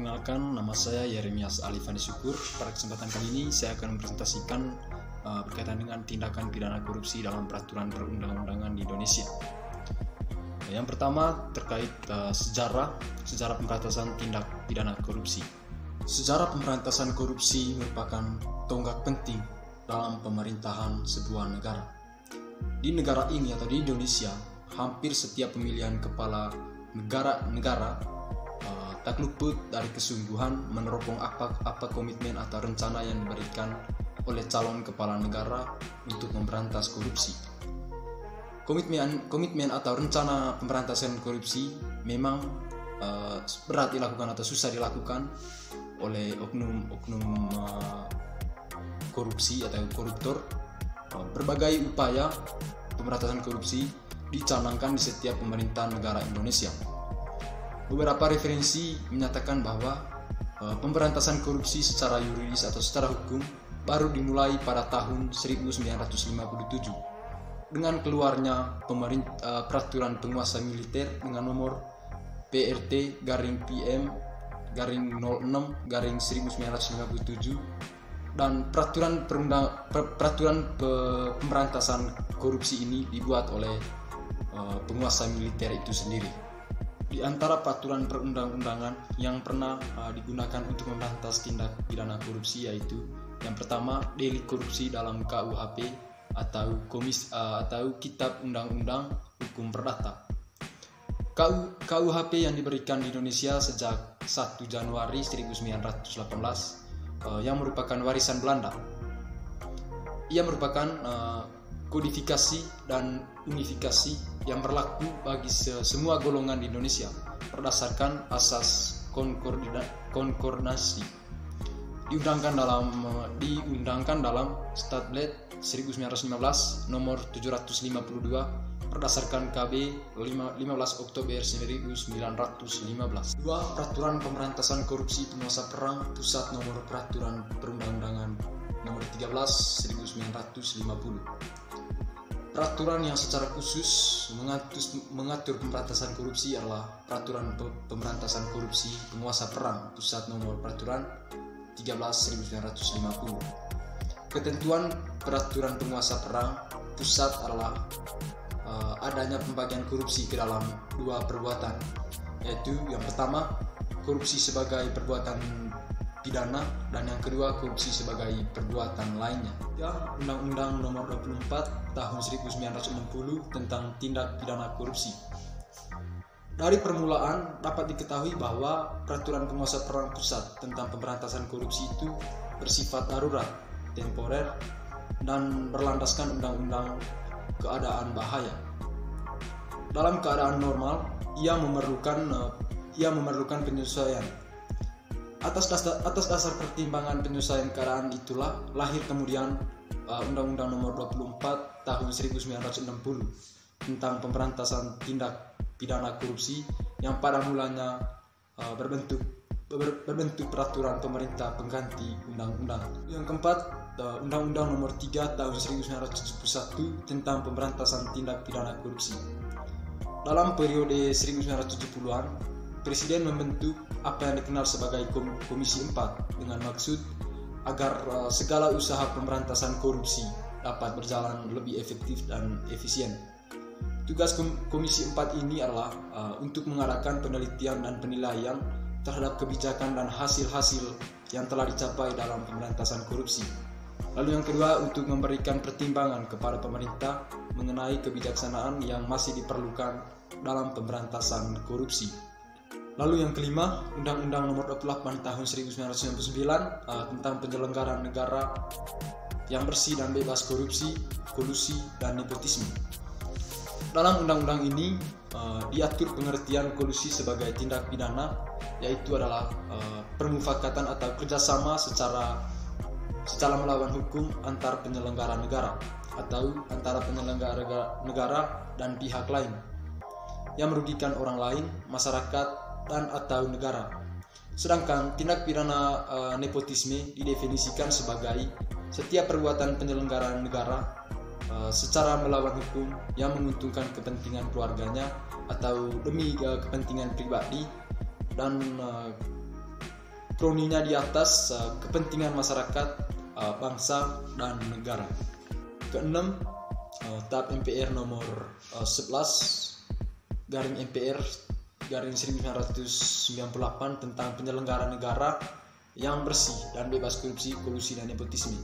Perkenalkan, nama saya Yeremias Alifani Syukur. Pada kesempatan kali ini saya akan mempresentasikan berkaitan dengan tindakan pidana korupsi dalam peraturan perundang-undangan di Indonesia. Yang pertama terkait sejarah pemberantasan tindak pidana korupsi. Sejarah pemberantasan korupsi merupakan tonggak penting dalam pemerintahan sebuah negara. Di negara ini atau di Indonesia, hampir setiap pemilihan kepala negara tak luput dari kesungguhan meneropong apa komitmen atau rencana yang diberikan oleh calon kepala negara untuk memberantas korupsi. Komitmen atau rencana pemberantasan korupsi memang berat dilakukan atau susah dilakukan oleh oknum korupsi atau koruptor. Berbagai upaya pemberantasan korupsi dicanangkan di setiap pemerintahan negara Indonesia. Beberapa referensi menyatakan bahwa pemberantasan korupsi secara yuridis atau secara hukum baru dimulai pada tahun 1957 dengan keluarnya peraturan penguasa militer dengan nomor PRT-PM-06-1957 dan peraturan pemberantasan korupsi ini dibuat oleh penguasa militer itu sendiri. Di antara peraturan perundang-undangan yang pernah digunakan untuk memberantas tindak pidana korupsi yaitu yang pertama, delik korupsi dalam KUHP atau Kitab Undang-Undang Hukum Perdata. KUHP yang diberikan di Indonesia sejak 1 Januari 1918 yang merupakan warisan Belanda. Ia merupakan kodifikasi dan unifikasi yang berlaku bagi semua golongan di Indonesia berdasarkan asas konkordasi diundangkan dalam Statblad 1915 nomor 752 berdasarkan KB 15 Oktober 1915. Dua, Peraturan Pemberantasan Korupsi Penguasa Perang Pusat nomor Peraturan Perundang-undangan nomor 13 1950. Peraturan yang secara khusus mengatur pemberantasan korupsi adalah Peraturan Pemberantasan Korupsi Penguasa Perang Pusat nomor Peraturan 13 1950. Ketentuan Peraturan Penguasa Perang Pusat adalah adanya pembagian korupsi ke dalam dua perbuatan, yaitu yang pertama korupsi sebagai perbuatan pidana dan yang kedua korupsi sebagai perbuatan lainnya. Undang-Undang Nomor 24 Tahun 1960 tentang Tindak Pidana Korupsi. Dari permulaan dapat diketahui bahwa Peraturan Penguasa Perang Pusat tentang pemberantasan korupsi itu bersifat darurat, temporer, dan berlandaskan Undang-Undang Keadaan Bahaya. Dalam keadaan normal, ia memerlukan penyesuaian. Atas dasar pertimbangan penyesuaian keadaan itulah lahir kemudian Undang-Undang Nomor 24 Tahun 1960 tentang pemberantasan tindak pidana korupsi yang pada mulanya berbentuk peraturan pemerintah pengganti undang-undang. Yang keempat, Undang-Undang Nomor 3 Tahun 1971 tentang pemberantasan tindak pidana korupsi. Dalam periode 1970-an, Presiden membentuk apa yang dikenal sebagai Komisi 4 dengan maksud agar segala usaha pemberantasan korupsi dapat berjalan lebih efektif dan efisien. Tugas Komisi 4 ini adalah untuk mengadakan penelitian dan penilaian terhadap kebijakan dan hasil-hasil yang telah dicapai dalam pemberantasan korupsi. Lalu yang kedua, untuk memberikan pertimbangan kepada pemerintah mengenai kebijaksanaan yang masih diperlukan dalam pemberantasan korupsi. Lalu yang kelima, Undang-Undang Nomor 28 Tahun 1999 tentang penyelenggaraan negara yang bersih dan bebas korupsi, kolusi, dan nepotisme. Dalam undang-undang ini diatur pengertian kolusi sebagai tindak pidana, yaitu adalah permufakatan atau kerjasama secara melawan hukum antar penyelenggara negara atau antara penyelenggara negara dan pihak lain yang merugikan orang lain, masyarakat, dan atau negara. Sedangkan tindak pidana nepotisme didefinisikan sebagai setiap perbuatan penyelenggaraan negara secara melawan hukum yang menguntungkan kepentingan keluarganya atau demi kepentingan pribadi dan kroninya di atas kepentingan masyarakat, bangsa, dan negara. Keenam, TAP MPR nomor 11 garing MPR garing 1998 tentang penyelenggara negara yang bersih dan bebas korupsi, kolusi, dan nepotisme.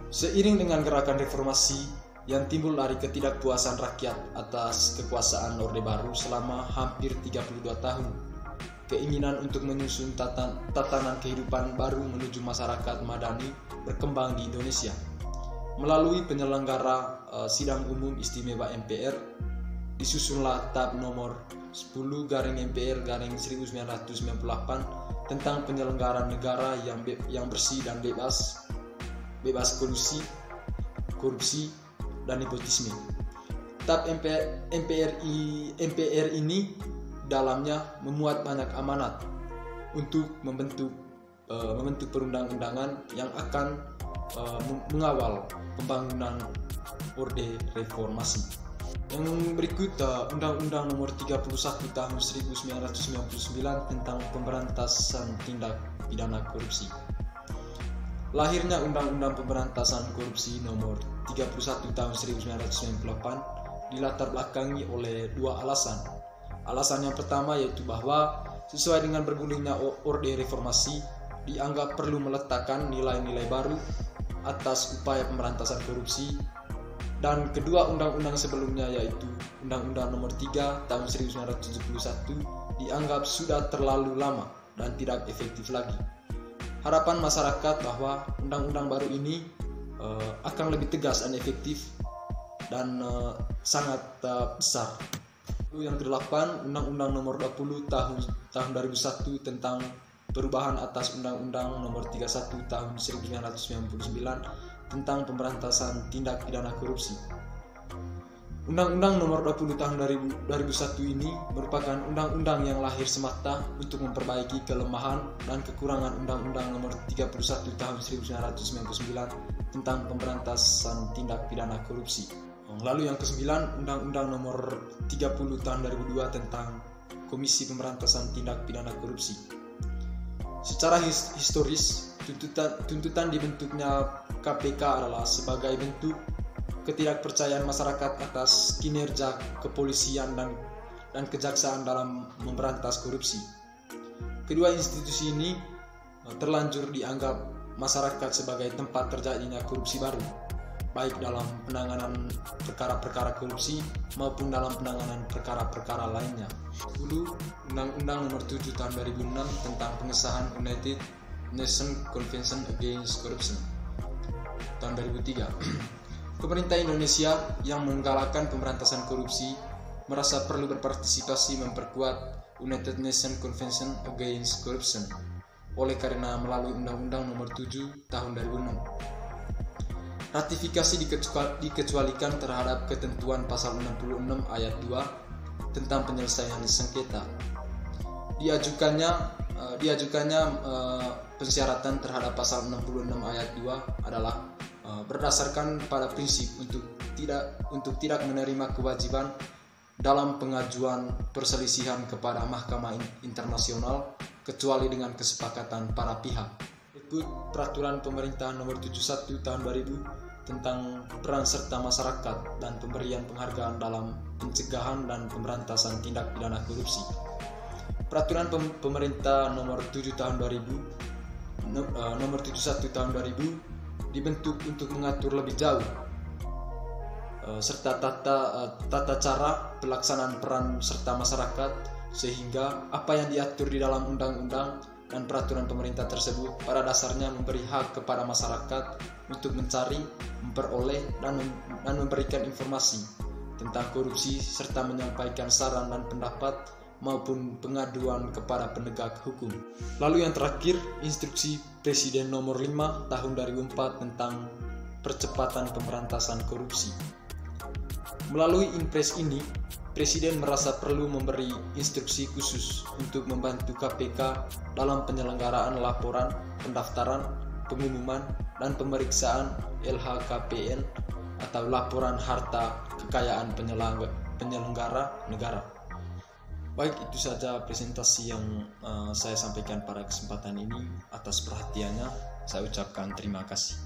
Seiring dengan gerakan reformasi yang timbul dari ketidakpuasan rakyat atas kekuasaan Orde Baru selama hampir 32 tahun, keinginan untuk menyusun tatanan kehidupan baru menuju masyarakat madani berkembang di Indonesia. Melalui penyelenggara sidang umum istimewa MPR, disusunlah TAP nomor 10 garing MPR garing 1998 tentang penyelenggaraan negara yang bersih dan bebas kolusi, korupsi, dan nepotisme. TAP MPR ini dalamnya memuat banyak amanat untuk membentuk perundang-undangan yang akan mengawal pembangunan Orde Reformasi. Yang berikut Undang-Undang Nomor 31 Tahun 1999 tentang Pemberantasan Tindak Pidana Korupsi. Lahirnya Undang-Undang Pemberantasan Korupsi Nomor 31 Tahun 1998 dilatar belakangi oleh dua alasan. Alasan yang pertama yaitu bahwa sesuai dengan bergulirnya Orde Reformasi dianggap perlu meletakkan nilai-nilai baru atas upaya pemberantasan korupsi. Dan kedua undang-undang sebelumnya yaitu Undang-Undang Nomor 3 Tahun 1971 dianggap sudah terlalu lama dan tidak efektif lagi. Harapan masyarakat bahwa undang-undang baru ini akan lebih tegas dan efektif dan sangat besar. Lalu yang ke-8, Undang-Undang Nomor 20 tahun 2001 tentang perubahan atas Undang-Undang Nomor 31 Tahun 1999 tentang pemberantasan tindak pidana korupsi. Undang-Undang Nomor 20 Tahun 2001 ini merupakan undang-undang yang lahir semata untuk memperbaiki kelemahan dan kekurangan Undang-Undang Nomor 31 Tahun 1999 tentang pemberantasan tindak pidana korupsi. Lalu yang ke-9, Undang-Undang Nomor 30 Tahun 2002 tentang Komisi Pemberantasan Tindak Pidana Korupsi. Secara historis, tuntutan dibentuknya KPK adalah sebagai bentuk ketidakpercayaan masyarakat atas kinerja kepolisian dan kejaksaan dalam memberantas korupsi. Kedua institusi ini terlanjur dianggap masyarakat sebagai tempat terjadinya korupsi baru, baik dalam penanganan perkara-perkara korupsi maupun dalam penanganan perkara-perkara lainnya. 10. Undang-Undang Nomor 7 Tahun 2006 tentang pengesahan United Nations Convention Against Corruption tahun 2003. Pemerintah Indonesia yang menggalakkan pemberantasan korupsi merasa perlu berpartisipasi memperkuat United Nations Convention Against Corruption oleh karena melalui Undang-Undang Nomor 7 Tahun 2006. Ratifikasi dikecualikan terhadap ketentuan pasal 66 ayat 2 tentang penyelesaian sengketa. Diajukannya persyaratan terhadap pasal 66 ayat 2 adalah berdasarkan pada prinsip untuk tidak menerima kewajiban dalam pengajuan perselisihan kepada Mahkamah Internasional kecuali dengan kesepakatan para pihak. Berikut Peraturan Pemerintah Nomor 71 Tahun 2000 tentang peran serta masyarakat dan pemberian penghargaan dalam pencegahan dan pemberantasan tindak pidana korupsi. Peraturan Pemerintah Nomor 7 Tahun 2000 Nomor 71 Tahun 2000 dibentuk untuk mengatur lebih jauh serta tata cara pelaksanaan peran serta masyarakat, sehingga apa yang diatur di dalam undang-undang dan peraturan pemerintah tersebut pada dasarnya memberi hak kepada masyarakat untuk mencari, memperoleh, dan memberikan informasi tentang korupsi serta menyampaikan saran dan pendapat maupun pengaduan kepada penegak hukum. Lalu yang terakhir, Instruksi Presiden Nomor 5 Tahun 2004 tentang percepatan pemberantasan korupsi. Melalui Inpres ini, Presiden merasa perlu memberi instruksi khusus untuk membantu KPK dalam penyelenggaraan laporan, pendaftaran, pengumuman, dan pemeriksaan LHKPN atau laporan harta kekayaan penyelenggara negara. Baik, itu saja presentasi yang saya sampaikan pada kesempatan ini. Atas perhatiannya, saya ucapkan terima kasih.